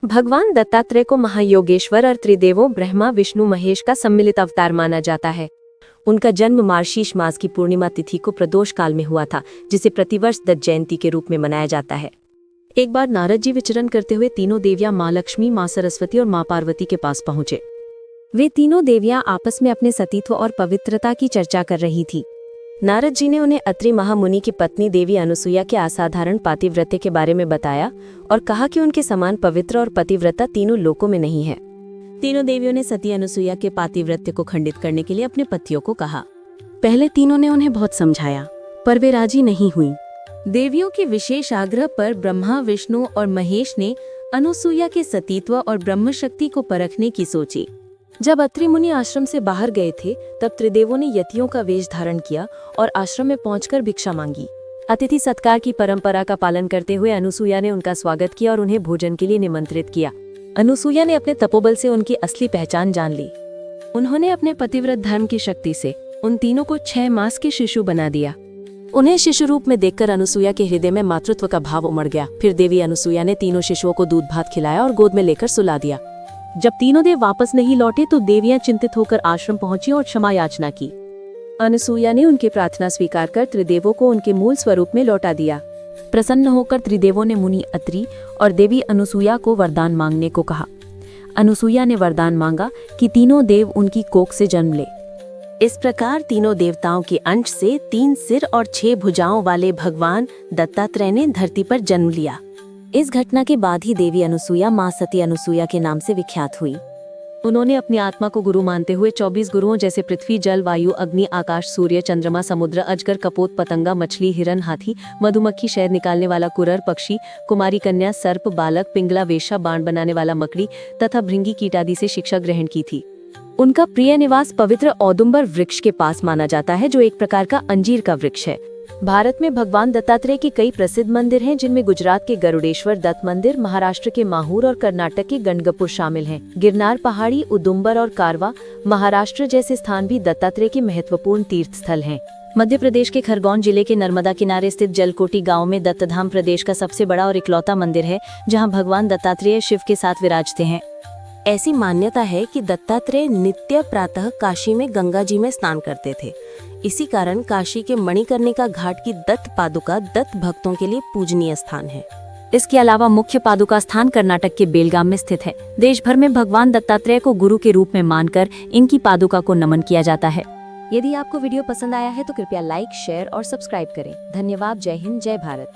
भगवान दत्तात्रेय को महायोगेश्वर और त्रिदेवों ब्रह्मा विष्णु महेश का सम्मिलित अवतार माना जाता है। उनका जन्म मार्गशीर्ष मास की पूर्णिमा तिथि को प्रदोष काल में हुआ था, जिसे प्रतिवर्ष दत्त जयंती के रूप में मनाया जाता है। एक बार नारद जी विचरण करते हुए तीनों देवियां माँ लक्ष्मी, माँ सरस्वती और माँ पार्वती के पास पहुंचे। वे तीनों देवियां आपस में अपने सतीत्व और पवित्रता की चर्चा कर रही थी। नारद जी ने उन्हें अत्रि महामुनि की पत्नी देवी अनुसुईया के असाधारण पातिव्रत्य के बारे में बताया और कहा कि उनके समान पवित्र और पतिव्रता तीनों लोकों में नहीं है। तीनों देवियों ने सती अनुसुईया के पातिव्रत्य को खंडित करने के लिए अपने पतियों को कहा। पहले तीनों ने उन्हें बहुत समझाया, पर वे राजी नहीं हुई। देवियों के विशेष आग्रह पर ब्रह्मा, विष्णु और महेश ने अनुसुईया के सतीत्व और ब्रह्म शक्ति को परखने की सोची। जब अत्रि मुनि आश्रम से बाहर गए थे, तब त्रिदेवों ने यतियों का वेश धारण किया और आश्रम में पहुंचकर भिक्षा मांगी। अतिथि सत्कार की परंपरा का पालन करते हुए अनुसुईया ने उनका स्वागत किया और उन्हें भोजन के लिए निमंत्रित किया। अनुसुईया ने अपने तपोबल से उनकी असली पहचान जान ली। उन्होंने अपने पतिव्रत धर्म की शक्ति से उन तीनों को 6 मास के शिशु बना दिया। उन्हें शिशु रूप में देखकर अनुसुईया के हृदय में मातृत्व का भाव उमड़ गया। फिर देवी अनुसुईया ने तीनों शिशुओं को दूध भात खिलाया और गोद में लेकर सुला दिया। जब तीनों देव वापस नहीं लौटे तो देवियां चिंतित होकर आश्रम पहुंची और क्षमा याचना की। अनुसुईया ने उनकी प्रार्थना स्वीकार कर त्रिदेवों को उनके मूल स्वरूप में लौटा दिया। प्रसन्न होकर त्रिदेवों ने मुनि अत्रि और देवी अनुसुईया को वरदान मांगने को कहा। अनुसुईया ने वरदान मांगा कि तीनों देव उनकी कोख से जन्म ले। इस प्रकार तीनों देवताओं के अंश से 3 सिर और 6 भुजाओं वाले भगवान दत्तात्रेय ने धरती पर जन्म लिया। इस घटना के बाद ही देवी अनुसुईया माँ सती अनुसुईया के नाम से विख्यात हुई। उन्होंने अपनी आत्मा को गुरु मानते हुए 24 गुरुओं जैसे पृथ्वी, जल, वायु, अग्नि, आकाश, सूर्य, चंद्रमा, समुद्र, अजगर, कपोत, पतंगा, मछली, हिरन, हाथी, मधुमक्खी, शहद निकालने वाला कुरर, पक्षी, कुमारी कन्या, सर्प, बालक, पिंगला, वेश्या, बाण बनाने वाला मकड़ी तथा भृंगी कीट आदि से शिक्षा ग्रहण की थी। उनका प्रिय निवास पवित्र औदुंबर वृक्ष के पास माना जाता है, जो एक प्रकार का अंजीर का वृक्ष है। भारत में भगवान दत्तात्रेय के कई प्रसिद्ध मंदिर हैं, जिनमें गुजरात के गरुड़ेश्वर दत्त मंदिर, महाराष्ट्र के माहूर और कर्नाटक के गणगपुर शामिल हैं। गिरनार पहाड़ी, उदुम्बर और कारवा, महाराष्ट्र जैसे स्थान भी दत्तात्रेय के महत्वपूर्ण तीर्थ स्थल हैं। मध्य प्रदेश के खरगोन जिले के नर्मदा किनारे स्थित जलकोटी गांव में दत्तधाम प्रदेश का सबसे बड़ा और इकलौता मंदिर है, जहां भगवान दत्तात्रेय शिव के साथ विराजते हैं। ऐसी मान्यता है कि दत्तात्रेय नित्य प्रातः काशी में गंगा जी में स्नान करते थे। इसी कारण काशी के मणिकर्णिका घाट की दत्त पादुका दत्त भक्तों के लिए पूजनीय स्थान है। इसके अलावा मुख्य पादुका स्थान कर्नाटक के बेलगाम में स्थित है। देश भर में भगवान दत्तात्रेय को गुरु के रूप में मानकर इनकी पादुका को नमन किया जाता है। यदि आपको वीडियो पसंद आया है तो कृपया लाइक, शेयर और सब्सक्राइब करें। धन्यवाद। जय हिंद, जय भारत।